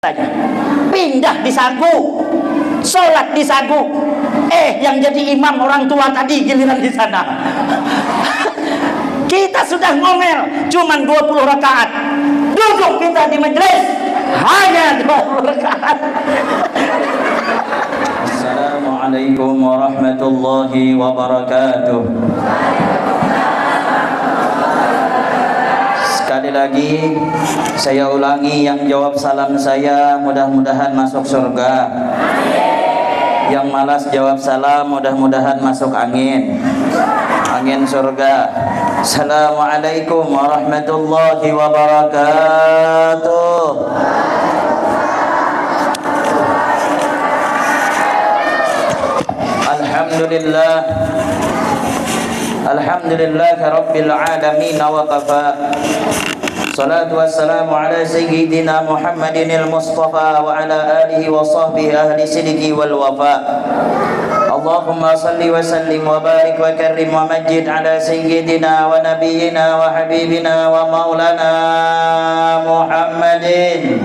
saja. Pindah di Sagu, sholat di Sagu. Yang jadi imam orang tua tadi giliran di sana. Kita sudah ngomel cuman 20 rakaat. Duduk kita di majelis hanya 20 rakaat. Assalamualaikum warahmatullahi wabarakatuh. Sekali lagi saya ulangi, yang jawab salam saya mudah-mudahan masuk surga. Yang malas jawab salam mudah-mudahan masuk angin surga. Assalamualaikum warahmatullahi wabarakatuh. Alhamdulillah, alhamdulillah rabbil alamin wa qafa. Salatu wassalamu ala sayyidina Muhammadinil Mustafa wa ala alihi wa sahbihi ahli sidqi wal wafa. Allahumma salli wa sallim wa barik wa karrim wa majid ala sayyidina wa nabiyyina wa habibina wa maulana Muhammadin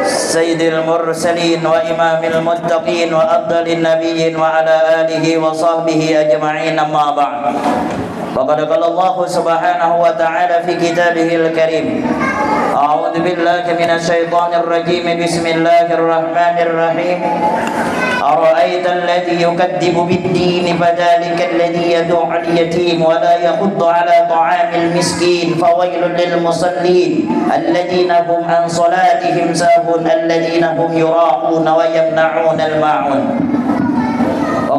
sayyidil mursalin wa imamil muttaqin wa afdalin nabiyyin wa ala alihi wa sahbihi ajma'in, amma ba'd. Faqad qala Allah subhanahu wa ta'ala fi kitabihil karim. A'udzu billahi minasy syaithanir rajim. Bismillahir rahmanir rahim. Ara'aita alladhi yukadzibu bid-din fadhalika alladhi yad'u al-yatim wa la yahuddu 'ala ta'amil miskin fawailul lil musallin alladhina hum an salatihim sahun alladhina hum yura'una wa yamna'una al-ma'un.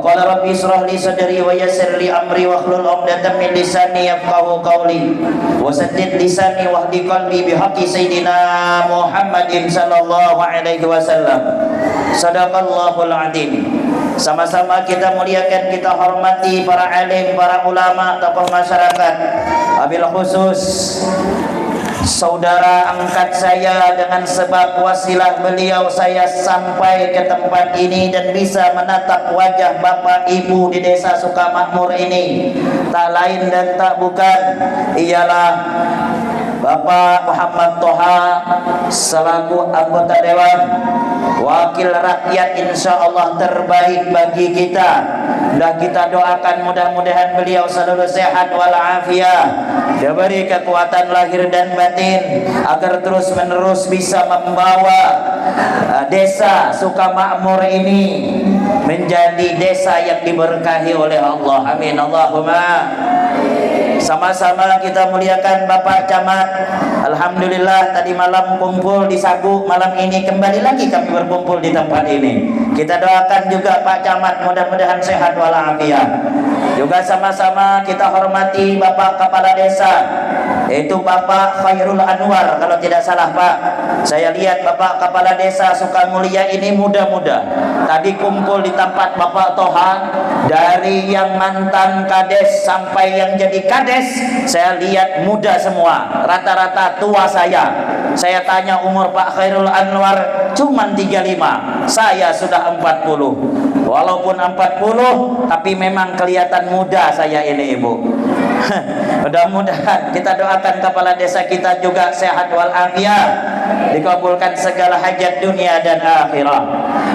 Qala rabbi israh li sadri wa yassir li amri wahlul 'uqdatam min lisani yafqahu qawli wa saddid lisani wahdi qalbi bihaqqi sayidina Muhammadin sallallahu alaihi wasallam. Sadaqallahul adzim. Sama-sama kita muliakan, kita hormati para alim, para ulama, tokoh masyarakat. Wabil khusus saudara angkat saya, dengan sebab wasilah beliau saya sampai ke tempat ini dan bisa menatap wajah Bapak Ibu di Desa Sukamakmur ini. Tak lain dan tak bukan ialah Bapak Muhammad Toha selaku anggota Dewan Wakil Rakyat, insya Allah terbaik bagi kita. Dan kita doakan mudah-mudahan beliau selalu sehat walafiat, diberi kekuatan lahir dan batin agar terus menerus bisa membawa Desa Sukamakmur ini menjadi desa yang diberkahi oleh Allah. Amin Allahumma. Sama-sama kita muliakan Bapak Camat. Alhamdulillah tadi malam kumpul di Sagu, malam ini kembali lagi kami berkumpul di tempat ini. Kita doakan juga Pak Camat mudah-mudahan sehat walafiat. Juga sama-sama kita hormati Bapak Kepala Desa, yaitu Bapak Khairul Anwar kalau tidak salah Pak. Saya lihat Bapak Kepala Desa Sukamulia ini muda-muda. Tadi kumpul di tempat Bapak Toha, dari yang mantan kades sampai yang jadi kades, saya lihat muda semua, rata-rata tua saya. Saya tanya umur Pak Khairul Anwar, cuman 35, saya sudah 40. Walaupun 40, tapi memang kelihatan muda saya ini Ibu. Mudah-mudahan kita doakan kepala desa kita juga sehat walafiat, dikabulkan segala hajat dunia dan akhirat.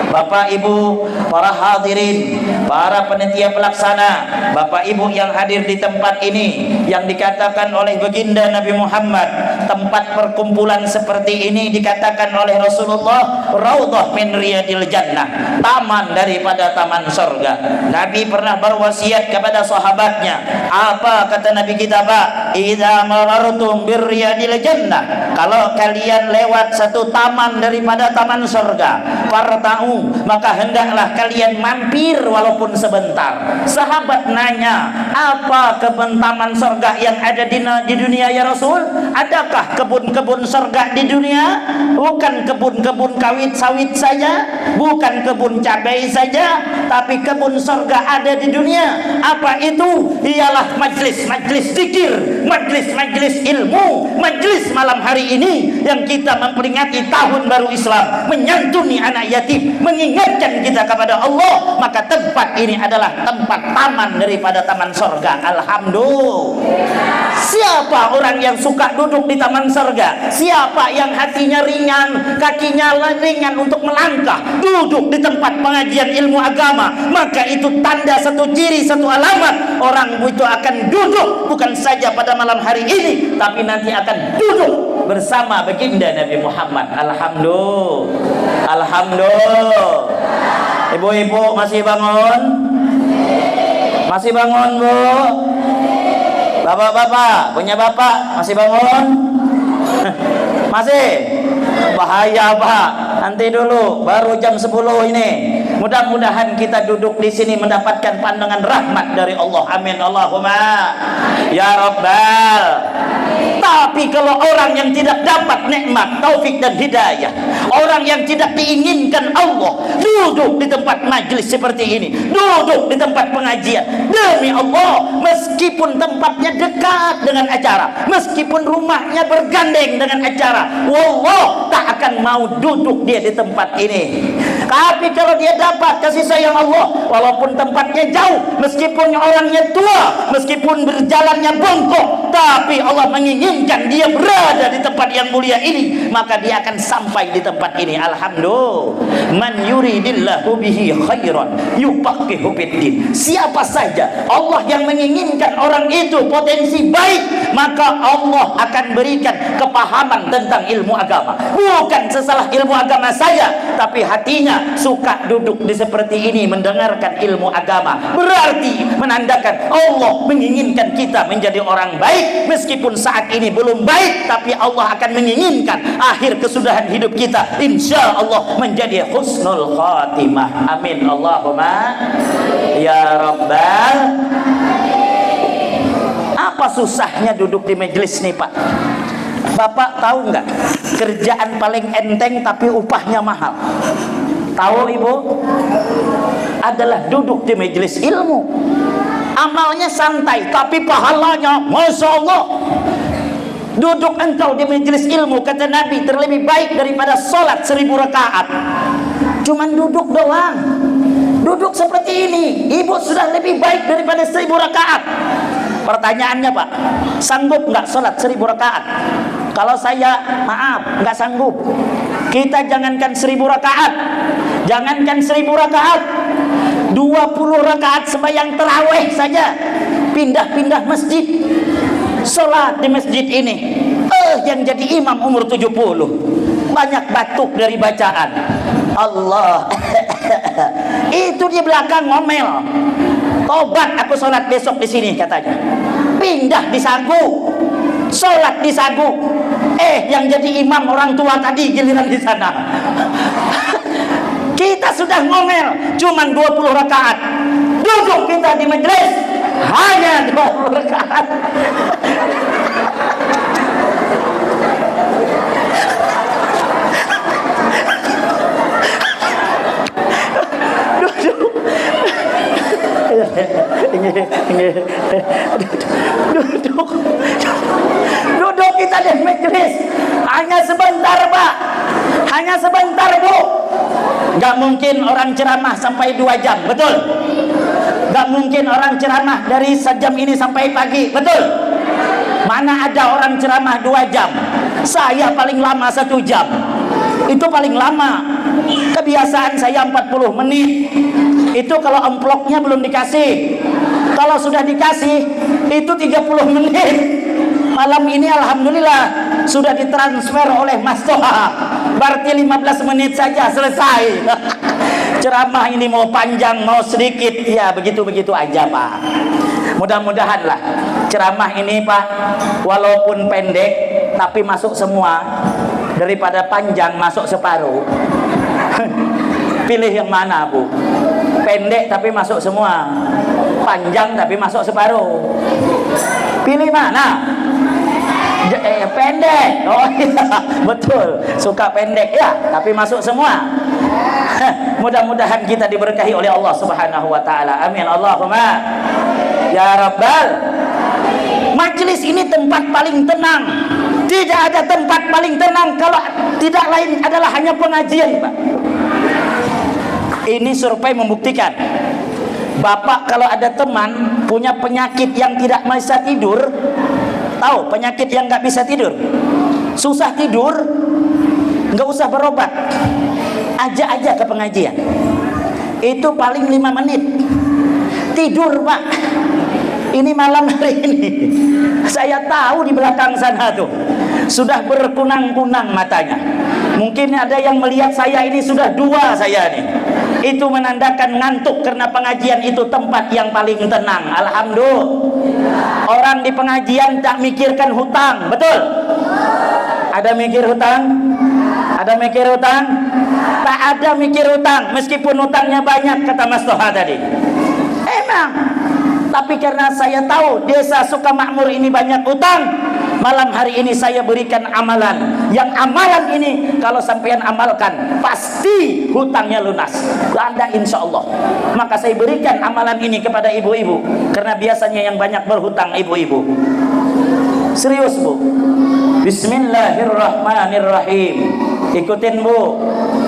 Bapak Ibu, para hadirin, para panitia pelaksana, Bapak Ibu yang hadir di tempat ini, yang dikatakan oleh baginda Nabi Muhammad, tempat perkumpulan seperti ini dikatakan oleh Rasulullah raudhah min riyadil jannah, taman daripada taman surga. Nabi pernah berwasiat kepada sahabatnya, apa kata Nabi kita Pak? Idza marartum birriyadil jannah, kalau kalian lewat satu taman daripada taman surga, farta'u, maka hendaklah kalian mampir walaupun sebentar. Sahabat nanya, apa kebun taman surga yang ada di dunia ya Rasul? Adakah kebun-kebun surga di dunia? Bukan kebun-kebun kawit sawit saja, bukan kebun cabai saja, tapi kebun surga ada di dunia. Apa itu? Ialah majlis-majlis zikir, majlis-majlis ilmu, majlis malam hari ini yang kita memperingati tahun baru Islam, menyantuni anak yatim, mengingatkan kita kepada Allah, maka tempat ini adalah tempat taman daripada taman surga. Alhamdulillah. Siapa orang yang suka duduk di taman surga? Siapa yang hatinya ringan, kakinya ringan untuk melangkah, duduk di tempat pengajian ilmu agama, maka itu tanda, satu ciri, satu alamat orang itu akan duduk bukan saja pada malam hari ini, tapi nanti akan duduk bersama baginda Nabi Muhammad. Alhamdulillah. Alhamdulillah. Ibu-ibu masih bangun? Masih bangun, Bu? Bapak-bapak, punya bapak masih bangun? Masih? Bahaya, Pak. Nanti dulu, baru jam 10 ini. Mudah-mudahan kita duduk di sini mendapatkan pandangan rahmat dari Allah. Amin Allahumma ya Rabbal. Tapi kalau orang yang tidak dapat nikmat, taufik dan hidayah, orang yang tidak diinginkan Allah, duduk di tempat majlis seperti ini, duduk di tempat pengajian, demi Allah, meskipun tempatnya dekat dengan acara, meskipun rumahnya bergandeng dengan acara, wallah tak akan mau duduk dia di tempat ini. Tapi kalau dia dapat kasih sayang Allah, walaupun tempatnya jauh, meskipun orangnya tua, meskipun berjalannya bongkok, tapi Allah menginginkan dia berada di tempat yang mulia ini, maka dia akan sampai di tempat ini. Alhamdulillah. Man yuridillahu bihi khairan yufaqihu fiddin. Siapa saja Allah yang menginginkan orang itu potensi baik, maka Allah akan berikan kepahaman tentang ilmu agama. Bukan sesalah ilmu agama saja, tapi hatinya suka duduk di seperti ini mendengarkan ilmu agama. Berarti menandakan Allah menginginkan kita menjadi orang baik, meskipun saat ini belum baik, tapi Allah akan menginginkan akhir kesudahan hidup kita insya Allah menjadi husnul khatimah. Amin Allahumma ya Rabbal. Apa susahnya duduk di majelis nih, Pak? Bapak tahu nggak kerjaan paling enteng tapi upahnya mahal? Tahu Ibu? Adalah duduk di majelis ilmu. Amalnya santai tapi pahalanya Masya Allah. Duduk engkau di majelis ilmu, kata Nabi, terlebih baik daripada sholat 1000 rakaat. Cuman duduk doang. Duduk seperti ini, Ibu sudah lebih baik daripada 1000 rakaat. Pertanyaannya, Pak, sanggup nggak sholat 1000 rakaat? Kalau saya, maaf, nggak sanggup. Kita jangankan 1000 rakaat, jangankan 1000 rakaat, 20 rakaat sembahyang tarawih saja, pindah-pindah masjid, sholat di masjid ini. Yang jadi imam umur 70, banyak batuk dari bacaan. Allah. Itu di belakang ngomel. Tobat aku sholat besok di sini katanya. Pindah di Sagu, sholat di Sagu. Yang jadi imam orang tua tadi giliran di sana. Kita sudah ngomel, cuman 20 rakaat. Duduk kita di majelis hanya 20 rakaat. Duduk kita di majelis hanya sebentar, Pak, hanya sebentar, Bu. Gak mungkin orang ceramah sampai 2 jam, betul? Gak mungkin orang ceramah dari sejam ini sampai pagi, betul? Mana ada orang ceramah 2 jam? Saya paling lama 1 jam. Itu paling lama. Kebiasaan saya 40 menit. Itu kalau amplopnya belum dikasih. Kalau sudah dikasih, itu 30 menit. Malam ini alhamdulillah sudah ditransfer oleh Mas Toha. Berarti 15 menit saja selesai. Ceramah ini mau panjang, mau sedikit, ya begitu-begitu aja, Pak. Mudah-mudahanlah ceramah ini, Pak, walaupun pendek tapi masuk semua, daripada panjang masuk separuh. Pilih yang mana, Bu? Pendek tapi masuk semua, panjang tapi masuk separuh. Pilih mana? Pendek. Oh iya, betul, suka pendek ya, tapi masuk semua. Mudah-mudahan kita diberkahi oleh Allah Subhanahu wa taala. Amin Allahumma ya Rabbal. Majelis ini tempat paling tenang. Tidak ada tempat paling tenang kalau tidak lain adalah hanya pengajian, Pak. Ini survei membuktikan, bapak kalau ada teman punya penyakit yang tidak bisa tidur, tahu penyakit yang nggak bisa tidur, susah tidur, nggak usah berobat, ajak aja ke pengajian. Itu paling 5 menit tidur, Pak. Ini malam hari ini saya tahu di belakang sana tuh sudah berkunang-kunang matanya. Mungkin ada yang melihat saya ini sudah 2 saya nih. Itu menandakan ngantuk, karena pengajian itu tempat yang paling tenang. Alhamdulillah. Orang di pengajian tak mikirkan hutang, betul? Ada mikir hutang? Ada mikir hutang? Tak ada mikir hutang, meskipun hutangnya banyak, kata Mas Toha tadi. Emang. Tapi karena saya tahu desa Sukamakmur ini banyak hutang, malam hari ini saya berikan amalan. Yang amalan ini kalau sampean amalkan, pasti hutangnya lunas. Anda insya Allah. Maka saya berikan amalan ini kepada ibu-ibu, karena biasanya yang banyak berhutang ibu-ibu. Serius, Bu. Bismillahirrahmanirrahim. Ikutin, Bu.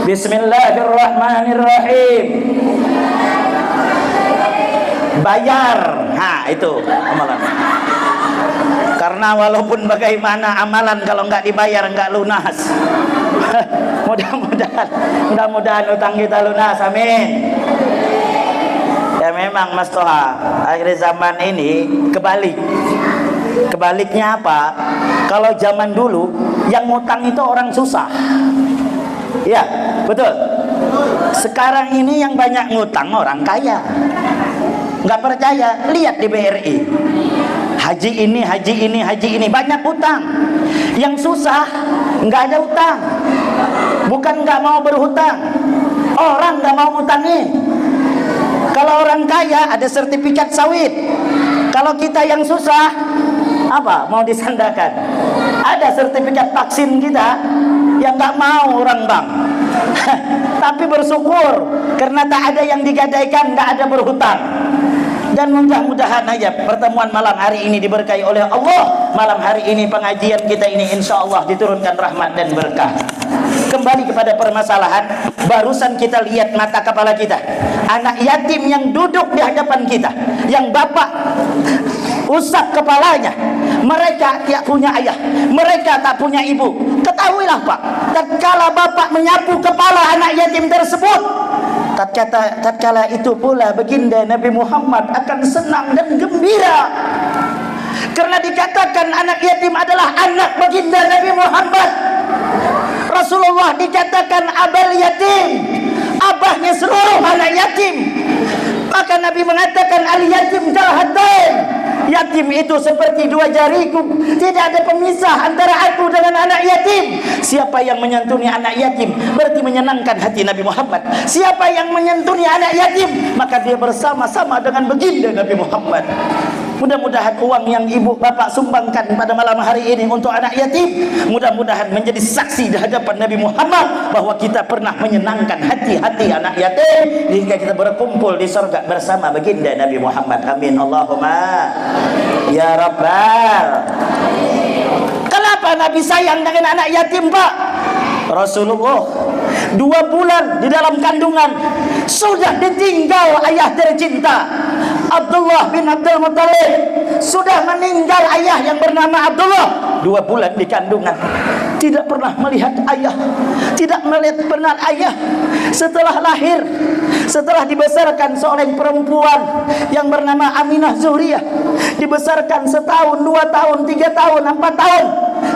Bismillahirrahmanirrahim. Bayar. Nah, itu amalan. Karena walaupun bagaimana amalan kalau nggak dibayar nggak lunas. Mudah-mudahan utang kita lunas. Amin. Ya memang Mas Toha, akhir zaman ini kebalik. Kebaliknya apa? Kalau zaman dulu yang ngutang itu orang susah. Ya, betul. Sekarang ini yang banyak ngutang orang kaya. Nggak percaya, lihat di BRI. Haji ini banyak utang. Yang susah nggak ada utang. Bukan nggak mau berhutang, orang nggak mau ngutangin. Kalau orang kaya ada sertifikat sawit. Kalau kita yang susah, apa mau disandakan? Ada sertifikat vaksin kita yang nggak mau orang bank. Tapi bersyukur karena tak ada yang digadaikan, nggak ada berhutang. Dan mudah-mudahan aja pertemuan malam hari ini diberkahi oleh Allah. Malam hari ini pengajian kita ini insya Allah diturunkan rahmat dan berkah. Kembali kepada permasalahan, barusan kita lihat mata kepala kita, anak yatim yang duduk di hadapan kita, yang bapak usap kepalanya. Mereka tidak punya ayah, mereka tak punya ibu. Ketahuilah Pak, tatkala bapak menyapu kepala anak yatim tersebut, tatkala itu pula baginda Nabi Muhammad akan senang dan gembira, karena dikatakan anak yatim adalah anak baginda Nabi Muhammad. Rasulullah dikatakan abal yatim, abahnya seluruh anak yatim. Maka Nabi mengatakan al yatim kalhatain, yatim itu seperti 2 jariku, tidak ada pemisah antara aku dengan anak yatim. Siapa yang menyantuni anak yatim berarti menyenangkan hati Nabi Muhammad. Siapa yang menyantuni anak yatim maka dia bersama-sama dengan baginda Nabi Muhammad. Mudah-mudahan uang yang ibu bapak sumbangkan pada malam hari ini untuk anak yatim, mudah-mudahan menjadi saksi di hadapan Nabi Muhammad bahwa kita pernah menyenangkan hati-hati anak yatim hingga kita berkumpul di surga bersama baginda Nabi Muhammad. Amin Allahumma ya Rabbal. Kenapa Nabi sayang dengan anak yatim, Pak? Rasulullah 2 bulan di dalam kandungan sudah ditinggal ayah tercinta Abdullah bin Abdul Muttalib. Sudah meninggal ayah yang bernama Abdullah. 2 bulan di kandungan, tidak pernah melihat ayah, tidak melihat pernah ayah. Setelah lahir, setelah dibesarkan seorang perempuan yang bernama Aminah Zuhriyah, dibesarkan 1 tahun, 2 tahun, 3 tahun, 4 tahun,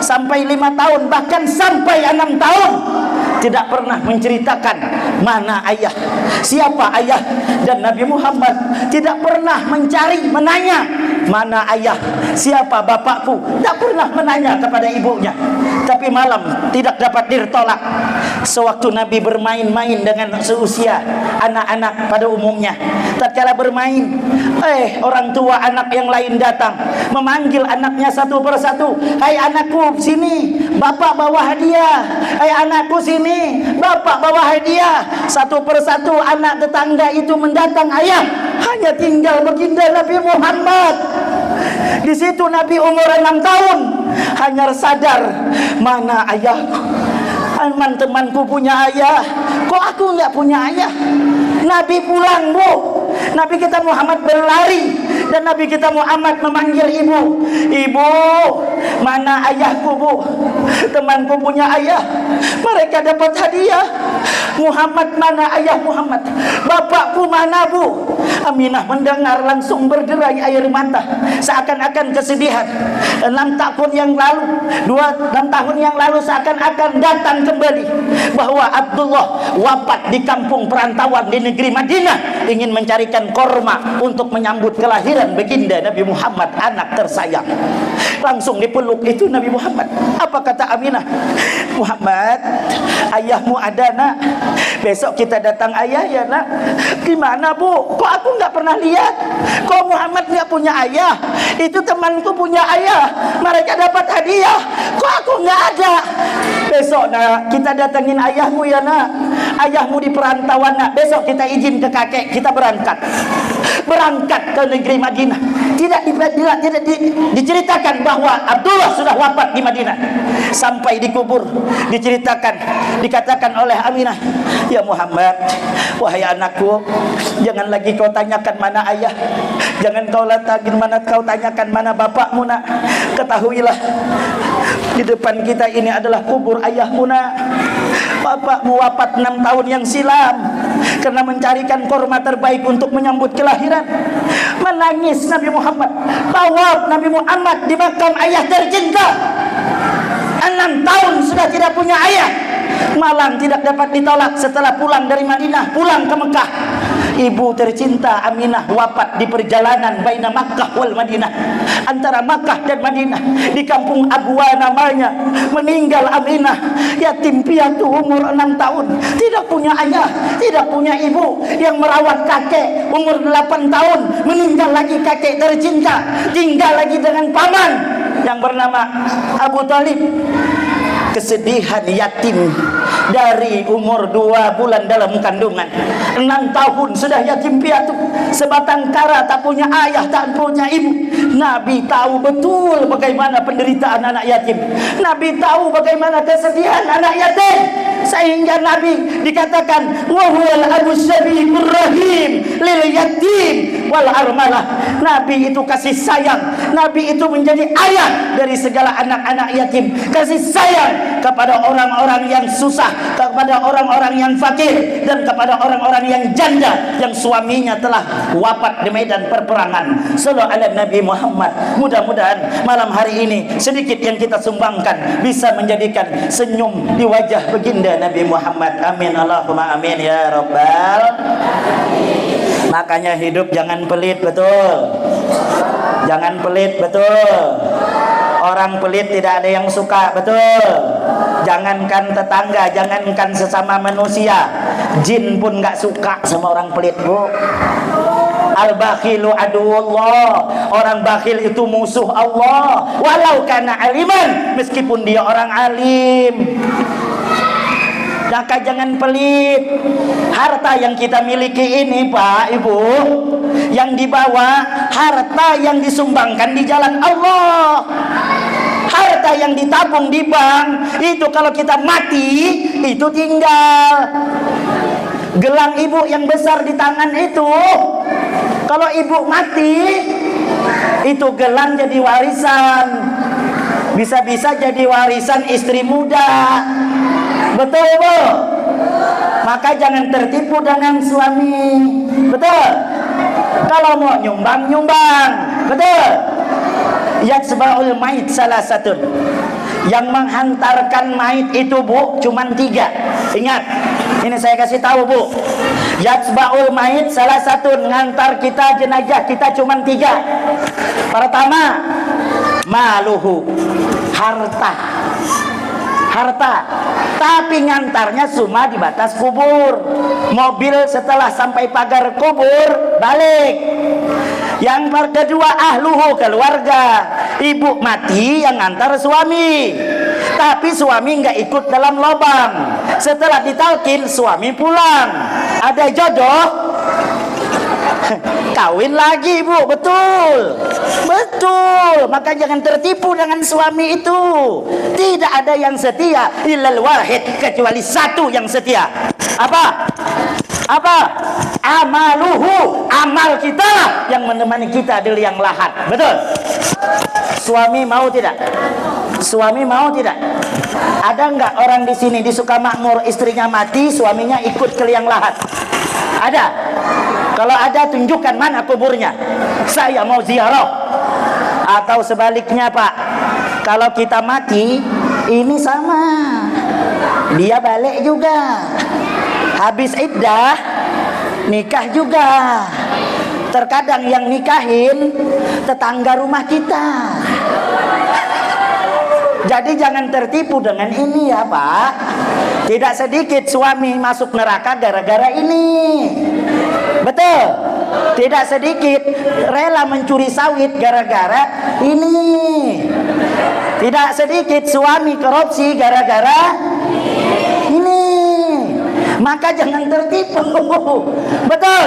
sampai 5 tahun, bahkan sampai 6 tahun, tidak pernah menceritakan mana ayah, siapa ayah. Dan Nabi Muhammad tidak pernah mencari, menanya mana ayah, siapa bapakku, tak pernah menanya kepada ibunya. Tapi malam tidak dapat ditolak. Sewaktu Nabi bermain-main dengan seusia anak-anak pada umumnya, tatkala bermain, orang tua anak yang lain datang memanggil anaknya satu persatu. Hai anakku, sini, bapak bawa hadiah. Hai anakku, sini, bapak bawa hadiah. Satu persatu anak tetangga itu mendatang. Ayah, hanya tinggal baginda Nabi Muhammad. Di situ Nabi umur 6 tahun, hanya sadar, mana ayahku? Teman-temanku punya ayah, kok aku nggak punya ayah? Nabi pulang, Bu. Nabi kita Muhammad berlari dan Nabi kita Muhammad memanggil ibu. Ibu, mana ayahku, Bu? Temanku punya ayah, mereka dapat hadiah. Muhammad, mana ayah Muhammad? Bapakku mana, Bu? Aminah mendengar langsung berderai air mata, seakan-akan kesedihan. 6 tahun yang lalu, 6 tahun yang lalu seakan-akan datang kembali bahwa Abdullah wafat di kampung perantauan di negeri Madinah, ingin mencarikan korma untuk menyambut kelahiran baginda Nabi Muhammad, anak tersayang. Langsung dipeluk itu Nabi Muhammad. Apa kata Aminah? Muhammad, ayahmu ada, nak. Besok kita datang ayah ya, nak. Gimana, Bu? Kok aku nggak pernah lihat? Kok Muhammad nggak punya ayah? Itu temanku punya ayah, mereka dapat hadiah. Kok aku nggak ada? Besok, nak, kita datangin ayahmu ya, nak. Ayahmu di perantauan, nak. Besok kita izin ke kakek, kita berangkat ke negeri Madinah. Tidak diceritakan bahwa Abdullah sudah wafat di Madinah. Sampai dikubur, dikatakan oleh Aminah, ya Muhammad, wahai anakku, jangan lagi kau tanyakan mana ayah, jangan kau tanyakan mana bapakmu, nak. Ketahuilah, di depan kita ini adalah kubur ayahmu, nak. Bapakmu wafat 6 tahun yang silam karena mencarikan korma terbaik untuk menyambut kelahiran. Menangis Nabi Muhammad, tawaf Nabi Muhammad di makam ayah tercinta. 6 tahun sudah tidak punya ayah, malang tidak dapat ditolak setelah pulang dari Madinah, pulang ke Mekah. Ibu tercinta Aminah wafat di perjalanan baina Makkah wal Madinah, antara Makkah dan Madinah, di kampung Abwa namanya. Meninggal Aminah, yatim piatu umur 6 tahun, tidak punya ayah, tidak punya ibu yang merawat kakek umur 8 tahun. Meninggal lagi kakek tercinta, tinggal lagi dengan paman yang bernama Abu Talib. Kesedihan yatim dari umur 2 bulan dalam kandungan, 6 tahun sudah yatim piatu, sebatang kara, tak punya ayah, tak punya ibu. Nabi tahu betul bagaimana penderitaan anak yatim. Nabi tahu bagaimana kesedihan anak yatim, sehingga Nabi dikatakan wa huwal abus syabiqur rahim lil yatim wal armalah. Nabi itu kasih sayang, Nabi itu menjadi ayah dari segala anak-anak yatim, kasih sayang kepada orang-orang yang susah, kepada orang-orang yang fakir, dan kepada orang-orang yang janda yang suaminya telah wafat di medan perperangan. Sallallahu ala Nabi Muhammad. Mudah-mudahan malam hari ini sedikit yang kita sumbangkan bisa menjadikan senyum di wajah baginda Nabi Muhammad. Amin Allahumma amin ya rabbal. Makanya hidup jangan pelit, betul. Jangan pelit, betul. Orang pelit tidak ada yang suka, betul. Jangankan tetangga, jangankan sesama manusia, jin pun gak suka sama orang pelit, Bu. Al-bakhilu aduwullah. Orang bakhil itu musuh Allah. Walau kana aliman, meskipun dia orang alim. Maka jangan pelit. Harta yang kita miliki ini, Pak, Ibu, yang dibawa, harta yang disumbangkan di jalan Allah. Harta yang ditabung di bank, itu kalau kita mati, itu tinggal. Gelang ibu yang besar di tangan itu, kalau ibu mati, itu gelang jadi warisan. Bisa-bisa jadi warisan istri muda. Betul, Bu? Maka jangan tertipu dengan suami. Betul? Kalau mau nyumbang, nyumbang. Betul? Yatsba'ul mait salah satu. Yang menghantarkan mait itu, Bu, cuman 3. Ingat, ini saya kasih tahu, Bu. Yatsba'ul mait salah satu, ngantar kita jenazah kita cuman 3. Pertama, maluhu, harta. Tapi ngantarnya cuma di batas kubur. Mobil setelah sampai pagar kubur balik. Yang kedua, ahluhu, keluarga. Ibu mati yang ngantar suami, tapi suami nggak ikut dalam lobang. Setelah ditalkin, suami pulang. Ada jodoh, kawin lagi, Bu. Betul. Maka jangan tertipu dengan suami itu. Tidak ada yang setia illal wahid, kecuali satu yang setia. Apa? Apa? Amaluhu, amal kita yang menemani kita di liang lahat. Betul? Suami mau tidak? Suami mau tidak? Ada enggak orang di sini di Sukamakmur istrinya mati, suaminya ikut ke liang lahat? Ada? Kalau ada tunjukkan mana kuburnya. Saya mau ziarah. Atau sebaliknya Pak, kalau kita mati, ini sama. Dia balik juga. Habis iddah, nikah juga. Terkadang yang nikahin tetangga rumah kita. Jadi jangan tertipu dengan ini ya Pak. Tidak sedikit suami masuk neraka gara-gara ini. Betul? Tidak sedikit rela mencuri sawit gara-gara ini. Tidak sedikit suami korupsi gara-gara ini. Maka jangan tertipu. Betul?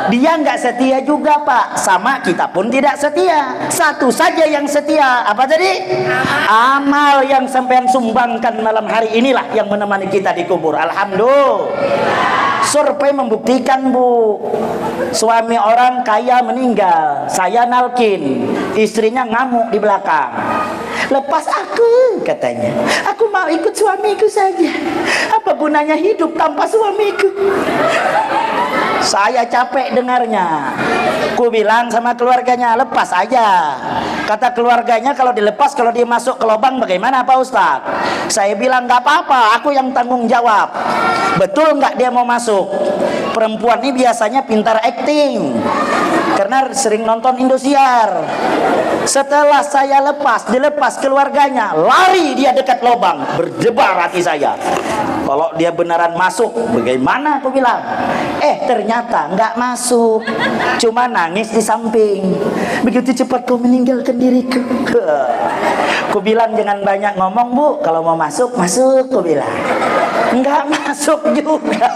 Dia nggak setia juga Pak, sama kita pun tidak setia. Satu saja yang setia, apa tadi? Amal yang sampean sumbangkan malam hari inilah yang menemani kita di kubur. Alhamdulillah. Survei membuktikan Bu, suami orang kaya meninggal, saya nalkin, istrinya ngamuk di belakang. Lepas aku, katanya, aku mau ikut suamiku saja. Apa gunanya hidup tanpa suamiku? Saya capek dengarnya. Ku bilang sama keluarganya, lepas aja. Kata keluarganya, kalau dilepas, kalau dia masuk ke lubang bagaimana Pak Ustadz? Saya bilang nggak apa-apa, aku yang tanggung jawab. Betul nggak dia mau masuk? Perempuan ini biasanya pintar acting karena sering nonton Indosiar. Setelah saya dilepas keluarganya, lari dia dekat lubang, berdebar hati saya. Kalau dia beneran masuk, bagaimana aku bilang? Ternyata nggak masuk, cuma nangis di samping. Begitu cepat kau meninggalkan diriku. Ku bilang jangan banyak ngomong Bu, kalau mau masuk, masuk. Ku bilang nggak masuk juga.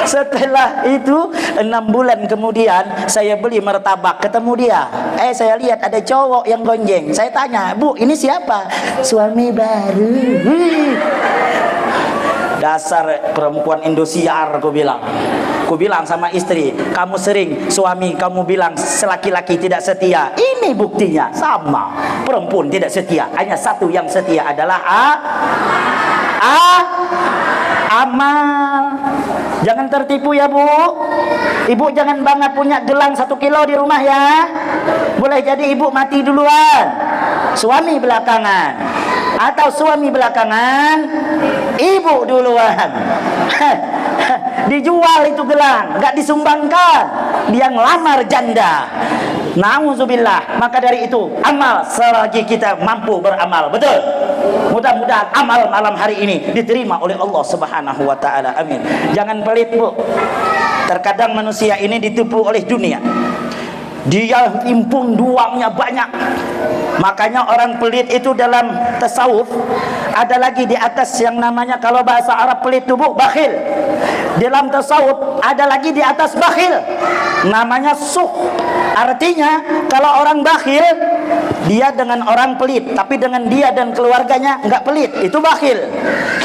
Setelah itu 6 bulan kemudian saya beli martabak, ketemu dia. Saya lihat ada cowok yang gonjeng. Saya tanya, Bu ini siapa? Suami baru. Dasar perempuan Indosiar, ku bilang. Ku bilang sama istri, kamu sering suami kamu bilang selaki-laki tidak setia. Ini buktinya sama. Perempuan tidak setia, hanya satu yang setia adalah amal. Jangan tertipu ya Bu. Ibu jangan bangga punya gelang 1 kilo di rumah ya. Boleh jadi ibu mati duluan, suami belakangan. Atau suami belakangan, ibu duluan. Dijual itu gelang, nggak disumbangkan. Dia ngelamar janda. Nauzubillah. Maka dari itu amal selagi kita mampu beramal. Betul? Mudah-mudahan amal malam hari ini diterima oleh Allah Subhanahu wa taala. Amin. Jangan pelit Bu. Terkadang manusia ini ditipu oleh dunia. Dia himpun uangnya banyak. Makanya orang pelit itu dalam tasawuf ada lagi di atas yang namanya, kalau bahasa Arab pelit itu Bu, bakhil. Dalam tasawuf ada lagi di atas bakhil, namanya sukh. Artinya kalau orang bakhil, dia dengan orang pelit, tapi dengan dia dan keluarganya enggak pelit, itu bakhil.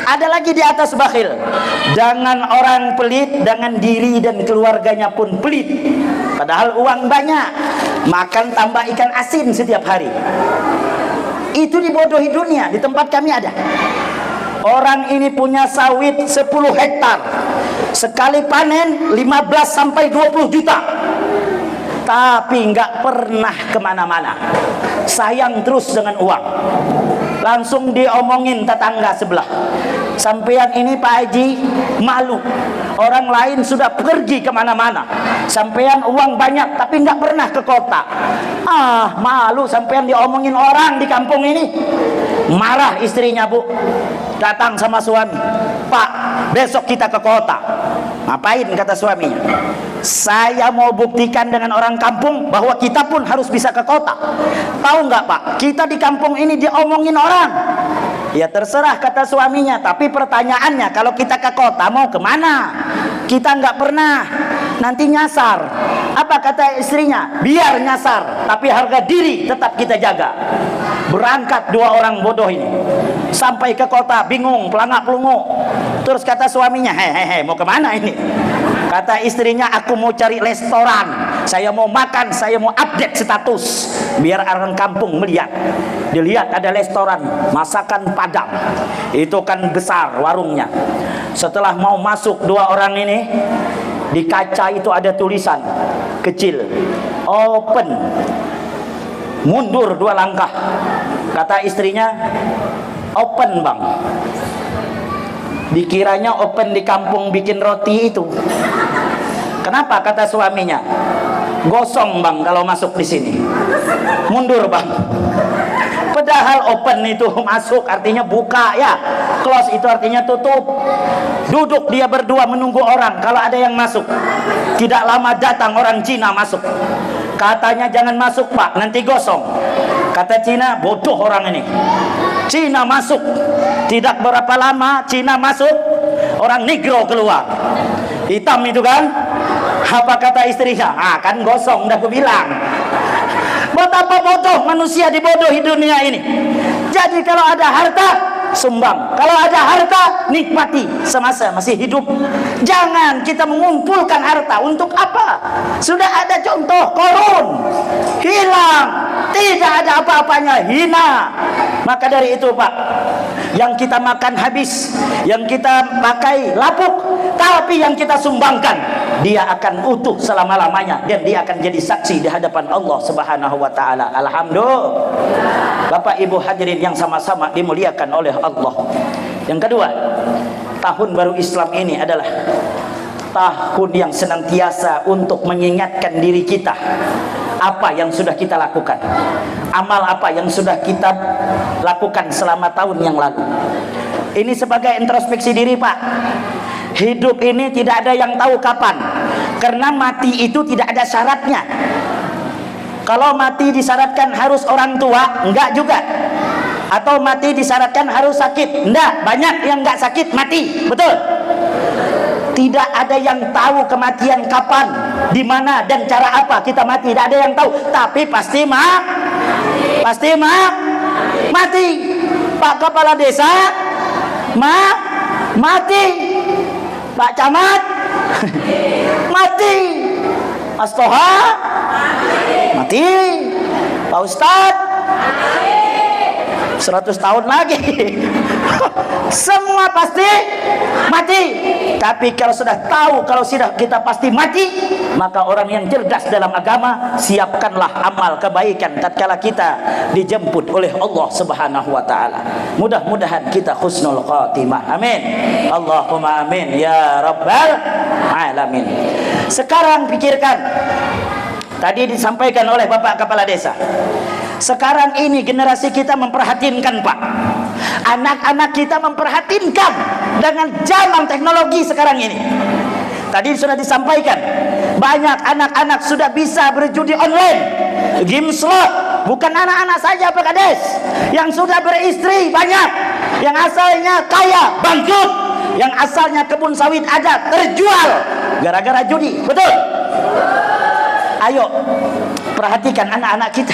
Ada lagi di atas bakhil, jangan orang pelit, dengan diri dan keluarganya pun pelit. Padahal uang banyak, makan tambah ikan asin setiap hari. Itu dibodohi dunia. Di tempat kami ada orang ini punya sawit 10 hektar, sekali panen 15 sampai 20 juta, tapi nggak pernah kemana-mana. Sayang terus dengan uang. Langsung diomongin tetangga sebelah, sampean ini Pak Haji malu, orang lain sudah pergi kemana-mana, sampean uang banyak tapi nggak pernah ke kota. Malu sampean diomongin orang di kampung ini. Marah istrinya Bu, datang sama suami, Pak besok kita ke kota. Ngapain? Kata suaminya, saya mau buktikan dengan orang kampung bahwa kita pun harus bisa ke kota. Tahu nggak Pak, kita di kampung ini diomongin orang. Ya terserah, kata suaminya, tapi pertanyaannya kalau kita ke kota mau kemana? Kita nggak pernah. nanti nyasar. Apa kata istrinya? Biar nyasar, tapi harga diri tetap kita jaga. Berangkat dua orang bodoh ini, sampai ke kota bingung, pelangak pelungu. Terus kata suaminya, hehehe, mau kemana ini? Kata istrinya, aku mau cari restoran, saya mau makan, saya mau update status, biar orang kampung melihat. Dilihat ada restoran masakan Padang, itu kan besar warungnya. Setelah mau masuk dua orang ini, di kaca itu ada tulisan kecil, open. Mundur dua langkah. Kata istrinya, open bang. Dikiranya open di kampung bikin roti itu. Kenapa? Kata suaminya, gosong bang kalau masuk di sini. Mundur bang. Padahal open itu masuk artinya buka ya. Close itu artinya tutup. Duduk dia berdua menunggu orang. Kalau ada yang masuk, tidak lama datang orang Cina masuk. Katanya jangan masuk pak, nanti gosong. Kata Cina, bodoh orang ini. Cina masuk, tidak berapa lama Cina masuk, orang Negro keluar. Hitam itu kan. Apa kata istrinya? Ah kan gosong, udah aku bilang. Betapa bodoh manusia dibodohi dunia ini. Jadi kalau ada harta, sumbang. Kalau ada harta, nikmati semasa masih hidup. Jangan kita mengumpulkan harta untuk apa? Sudah ada contoh korun, hilang, tidak ada apa-apanya, hina. Maka dari itu pak, yang kita makan habis, yang kita pakai lapuk, tapi yang kita sumbangkan, dia akan utuh selama-lamanya dan dia akan jadi saksi di hadapan Allah Subhanahu wa taala. Alhamdulillah. Bapak Ibu hadirin yang sama-sama dimuliakan oleh Allah. Yang kedua, tahun baru Islam ini adalah tahun yang senantiasa untuk mengingatkan diri kita apa yang sudah kita lakukan, amal apa yang sudah kita lakukan selama tahun yang lalu. Ini sebagai introspeksi diri pak. Hidup ini tidak ada yang tahu kapan, karena mati itu tidak ada syaratnya. Kalau mati disyaratkan harus orang tua, enggak juga. Atau mati disyaratkan harus sakit, enggak. Banyak yang enggak sakit mati, betul? Tidak ada yang tahu kematian kapan, di mana dan cara apa kita mati. Tidak ada yang tahu, tapi pasti mati. Pak Kepala Desa mati. Pak Camat mati. Mas Toha mati. Pak Ustadz 100 tahun lagi. Semua pasti mati. Tapi kalau sudah tahu kalau sudah kita pasti mati, maka orang yang cerdas dalam agama, siapkanlah amal kebaikan tatkala kita dijemput oleh Allah Subhanahu wa taala. Mudah-mudahan kita husnul khatimah. Amin. Allahumma amin ya rabbal alamin. Sekarang pikirkan, tadi disampaikan oleh Bapak Kepala Desa. Sekarang ini generasi kita memperhatinkan pak. Anak-anak kita memperhatinkan dengan zaman teknologi sekarang ini. Tadi sudah disampaikan, banyak anak-anak sudah bisa berjudi online, game slot. Bukan anak-anak saja Pak Kades, yang sudah beristri banyak, yang asalnya kaya bangkrut, yang asalnya kebun sawit ada terjual gara-gara judi. Betul? Ayo perhatikan anak-anak kita.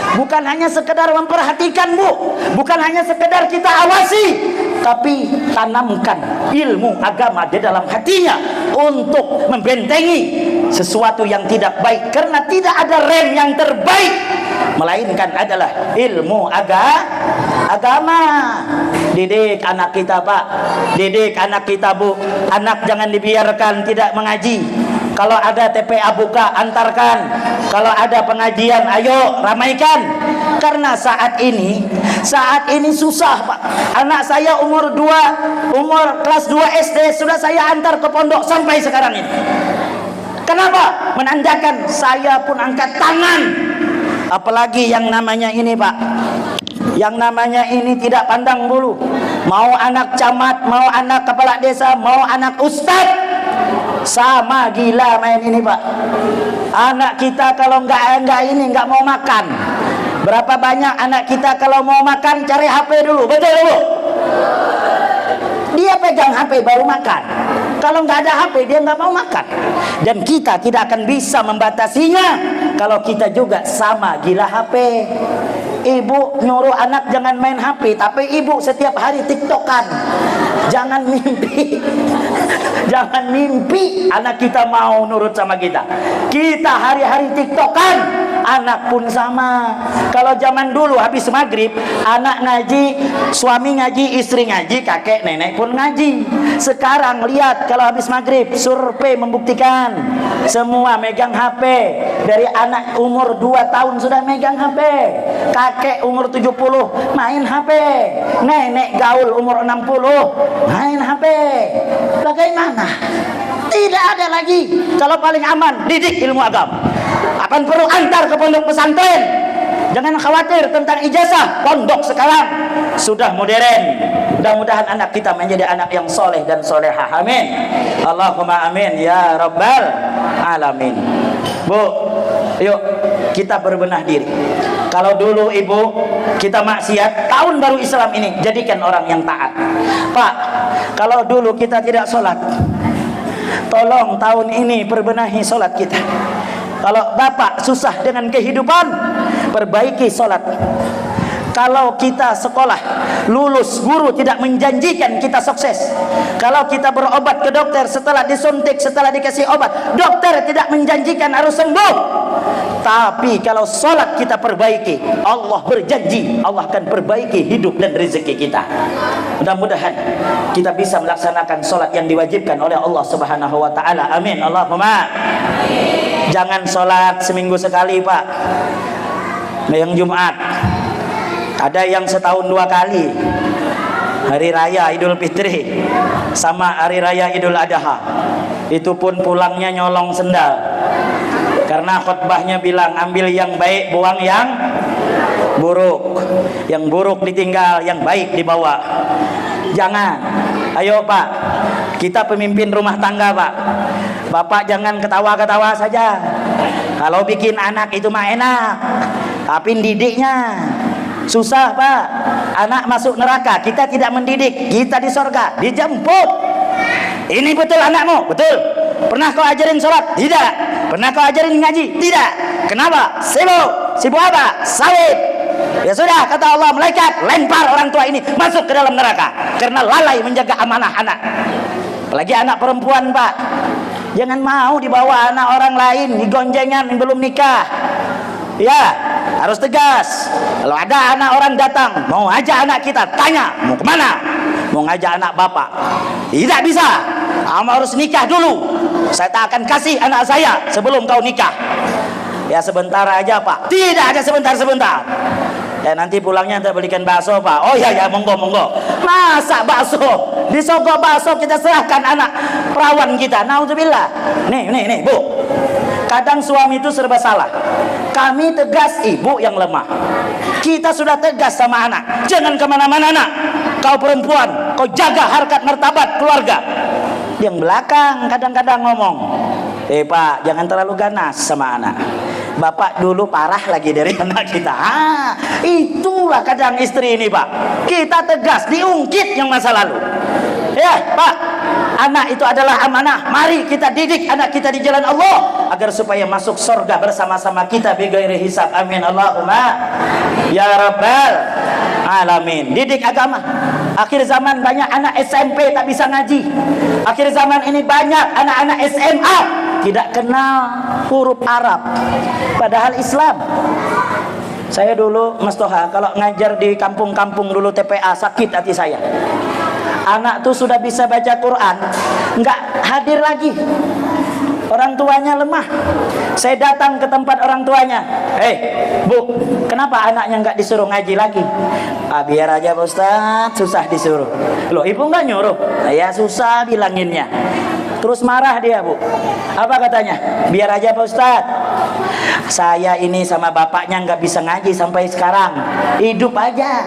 Bukan hanya sekedar memperhatikan bu, bukan hanya sekedar kita awasi, tapi tanamkan ilmu agama di dalam hatinya untuk membentengi sesuatu yang tidak baik, karena tidak ada rem yang terbaik melainkan adalah ilmu agama. Didik anak kita pak, didik anak kita bu. Anak jangan dibiarkan tidak mengaji. Kalau ada TPA buka, antarkan. Kalau ada pengajian, ayo ramaikan. Karena saat ini susah pak. Anak saya umur kelas 2 SD sudah saya antar ke pondok sampai sekarang ini. Kenapa? Menandakan saya pun angkat tangan. Apalagi yang namanya ini pak, yang namanya ini tidak pandang bulu. Mau anak camat, mau anak kepala desa, mau anak ustadz, sama gila main ini pak. Anak kita kalau nggak mau makan. Berapa banyak anak kita kalau mau makan cari HP dulu, betul bu? Dia pegang HP baru makan. Kalau nggak ada HP, dia nggak mau makan. Dan kita tidak akan bisa membatasinya kalau kita juga sama gila HP. Ibu nyuruh anak jangan main HP, tapi ibu setiap hari TikTokan. Jangan mimpi. Jangan mimpi anak kita mau nurut sama kita. Kita hari-hari TikTokan, anak pun sama. Kalau zaman dulu habis maghrib, anak ngaji, suami ngaji, istri ngaji, kakek nenek pun ngaji. Sekarang lihat, kalau habis maghrib, survei membuktikan semua megang HP. Dari anak umur 2 tahun sudah megang HP, kakek umur 70 main HP, nenek gaul umur 60 main HP. Bagaimana? Tidak ada lagi. Kalau paling aman, didik ilmu agama. Akan perlu antar ke pondok pesantren. Jangan khawatir tentang ijazah. Pondok sekarang sudah modern. Mudah-mudahan anak kita menjadi anak yang soleh dan solehah. Amin. Allahumma amin ya rabbal alamin. Bu, yuk kita berbenah diri. Kalau dulu ibu kita maksiat, tahun baru Islam ini jadikan orang yang taat. Pak, kalau dulu kita tidak sholat, tolong tahun ini perbenahi sholat kita. Kalau bapak susah dengan kehidupan, perbaiki sholat. Kalau kita sekolah lulus, guru tidak menjanjikan kita sukses. Kalau kita berobat ke dokter, setelah disuntik, setelah dikasih obat, dokter tidak menjanjikan harus sembuh. Tapi kalau sholat kita perbaiki, Allah berjanji Allah akan perbaiki hidup dan rezeki kita. Mudah-mudahan kita bisa melaksanakan sholat yang diwajibkan oleh Allah Subhanahu wa ta'ala. Amin. Allahumma. Jangan sholat seminggu sekali, Pak. Yang Jumat, ada yang setahun 2 kali. Hari Raya Idul Fitri sama Hari Raya Idul Adha. Itu pun pulangnya nyolong sendal. Karena khutbahnya bilang ambil yang baik, buang yang buruk. Yang buruk ditinggal, yang baik dibawa. Jangan. Ayo Pak, kita pemimpin rumah tangga Pak. Bapak jangan ketawa-ketawa saja. Kalau bikin anak itu mah enak, tapi didiknya susah Pak. Anak masuk neraka, kita tidak mendidik. Kita di sorga, dijemput. Ini betul anakmu? Betul. Pernah kau ajarin sholat? Tidak. Pernah kau ajarin ngaji? Tidak. Kenapa? Sibuk. Sibuk apa? Sawit. Ya sudah, kata Allah, malaikat lempar orang tua ini masuk ke dalam neraka karena lalai menjaga amanah anak. Apalagi anak perempuan Pak, jangan mau dibawa anak orang lain, digonjengan belum nikah. Ya, harus tegas. Kalau ada anak orang datang mau ajak anak kita, tanya mau kemana? Mau ngajak anak bapak? Tidak bisa. Kamu harus nikah dulu. Saya tak akan kasih anak saya sebelum kau nikah. Ya sebentar aja Pak. Tidak ada sebentar-sebentar. Ya nanti pulangnya kita belikan bakso Pak. Oh ya monggo. Masa bakso? Disogok bakso kita serahkan anak perawan kita. Naudzubillah. Nih Bu. Kadang suami itu serba salah. Kami tegas, ibu yang lemah. Kita sudah tegas sama anak. Jangan kemana-mana anak. Kau perempuan, kau jaga harkat martabat keluarga. Yang belakang kadang-kadang ngomong, Pak jangan terlalu ganas sama anak. Bapak dulu parah lagi dari anak kita. Itulah kadang istri ini Pak. Kita tegas, diungkit yang masa lalu. Ya Pak, anak itu adalah amanah. Mari kita didik anak kita di jalan Allah agar supaya masuk surga bersama-sama kita bighairi hisab. Amin. Allahumma ya rabbal alamin. Didik agama. Akhir zaman banyak anak SMP tak bisa ngaji. Akhir zaman ini banyak anak-anak SMA tidak kenal huruf Arab, padahal Islam. Saya dulu Mas Toha kalau ngajar di kampung-kampung dulu TPA, sakit hati saya. Anak tuh sudah bisa baca Quran, nggak hadir lagi. Orang tuanya lemah. Saya datang ke tempat orang tuanya. Bu, kenapa anaknya nggak disuruh ngaji lagi? Biar aja Pak Ustadz, susah disuruh. Loh, ibu nggak nyuruh? Ya susah bilanginnya. Terus marah dia Bu. Apa katanya? Biar aja Pak Ustadz. Saya ini sama bapaknya nggak bisa ngaji sampai sekarang. Hidup aja.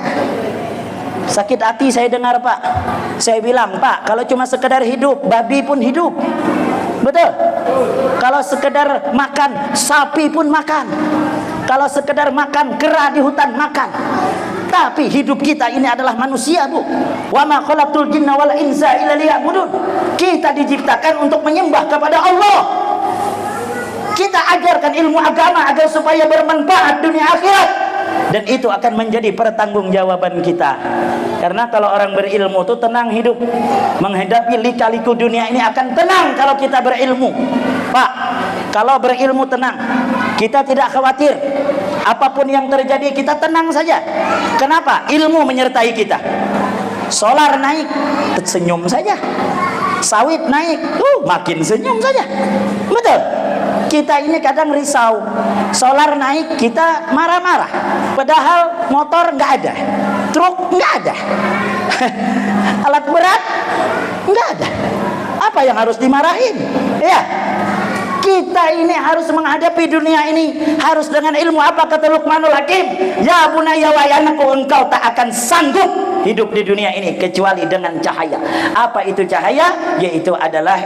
Sakit hati saya dengar Pak. Saya bilang Pak, kalau cuma sekedar hidup, babi pun hidup. Betul? Kalau sekedar makan, sapi pun makan. Kalau sekedar makan, kera di hutan makan. Tapi hidup kita ini adalah manusia, Bu. Wa ma khalaqtul jinna wal insa illa liya'budun. Kita diciptakan untuk menyembah kepada Allah. Kita ajarkan ilmu agama agar supaya bermanfaat dunia akhirat, dan itu akan menjadi pertanggungjawaban kita. Karena kalau orang berilmu itu tenang hidup, menghadapi lika-liku dunia ini akan tenang kalau kita berilmu. Pak, kalau berilmu tenang, kita tidak khawatir apapun yang terjadi, kita tenang saja. Kenapa? Ilmu menyertai kita. Solar naik, senyum saja. Sawit naik, makin senyum saja. Betul? Kita ini kadang risau, solar naik kita marah-marah, padahal motor nggak ada, truk nggak ada, alat berat nggak ada. Apa yang harus dimarahin? Ya, kita ini harus menghadapi dunia ini harus dengan ilmu. Apa kata Luqmanul Hakim? Ya bunayya wa anakku, engkau tak akan sanggup hidup di dunia ini kecuali dengan cahaya. Apa itu cahaya? Yaitu adalah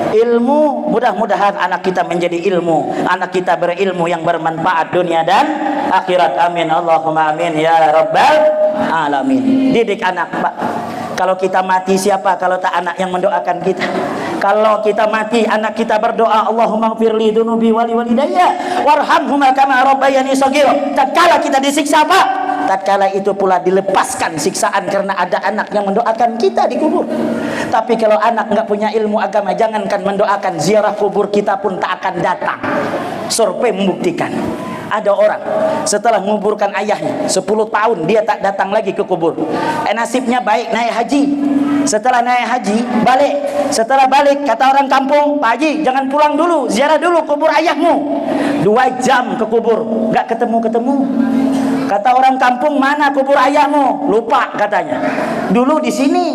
ilmu. Mudah-mudahan anak kita menjadi ilmu, anak kita berilmu yang bermanfaat dunia dan akhirat. Amin, Allahumma amin ya rabbal alamin. Didik anak, Pak. Kalau kita mati, siapa kalau tak anak yang mendoakan kita? Kalau kita mati, anak kita berdoa, Allahumma gfirli dunubi wali walidayya warhamhuma kama rabbayani shaghira. Tatkala kita disiksa, Pak, tatkala itu pula dilepaskan siksaan karena ada anak yang mendoakan kita di kubur. Tapi kalau anak nggak punya ilmu agama, jangankan mendoakan, ziarah kubur kita pun tak akan datang. Survei membuktikan ada orang setelah menguburkan ayahnya 10 tahun dia tak datang lagi ke kubur. Nasibnya baik, naik haji. Setelah naik haji balik, setelah balik kata orang kampung, Pak Haji jangan pulang dulu, ziarah dulu kubur ayahmu. 2 jam ke kubur nggak ketemu-ketemu. Kata orang kampung, mana kubur ayahmu? Lupa katanya. Dulu di sini.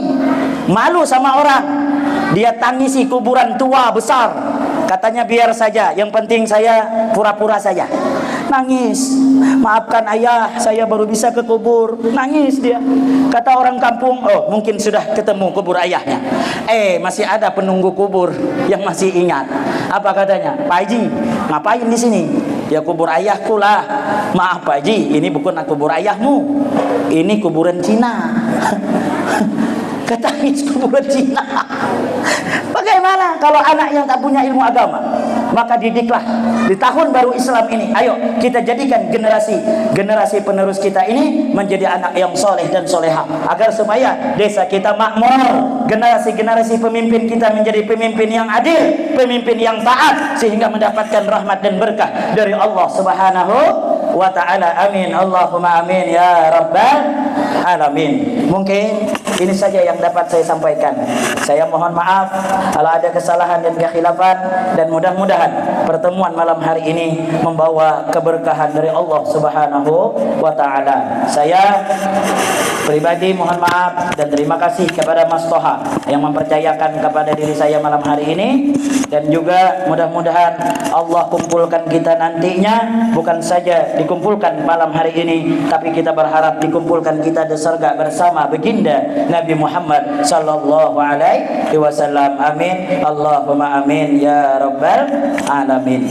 Malu sama orang, dia tangisi kuburan tua besar. Katanya biar saja, yang penting saya pura-pura saja. Nangis, maafkan ayah, saya baru bisa ke kubur. Nangis dia. Kata orang kampung, oh mungkin sudah ketemu kubur ayahnya. Masih ada penunggu kubur yang masih ingat. Apa katanya? Pak Haji, ngapain di sini? Ya kubur ayahku lah. Maaf Pak Haji, ini bukan kubur ayahmu, ini kuburan Cina. Ketangis kuburan Cina. Bagaimana kalau anak yang tak punya ilmu agama? Maka didiklah di tahun baru Islam ini. Ayo kita jadikan generasi penerus kita ini menjadi anak yang soleh dan soleha, agar supaya desa kita makmur, generasi pemimpin kita menjadi pemimpin yang adil, pemimpin yang taat, sehingga mendapatkan rahmat dan berkah dari Allah Subhanahu wa ta'ala. Amin, Allahumma amin ya rabbal alamin. Mungkin ini saja yang dapat saya sampaikan. Saya mohon maaf kalau ada kesalahan dan kekhilafan, dan mudah-mudahan pertemuan malam hari ini membawa keberkahan dari Allah Subhanahu wa ta'ala. Saya pribadi mohon maaf dan terima kasih kepada Mas Toha yang mempercayakan kepada diri saya malam hari ini, dan juga mudah-mudahan Allah kumpulkan kita nantinya, bukan saja dikumpulkan malam hari ini, tapi kita berharap dikumpulkan kita di surga bersama baginda Nabi Muhammad sallallahu alaihi wasallam. Amin, Allahumma amin ya rabbal alamin.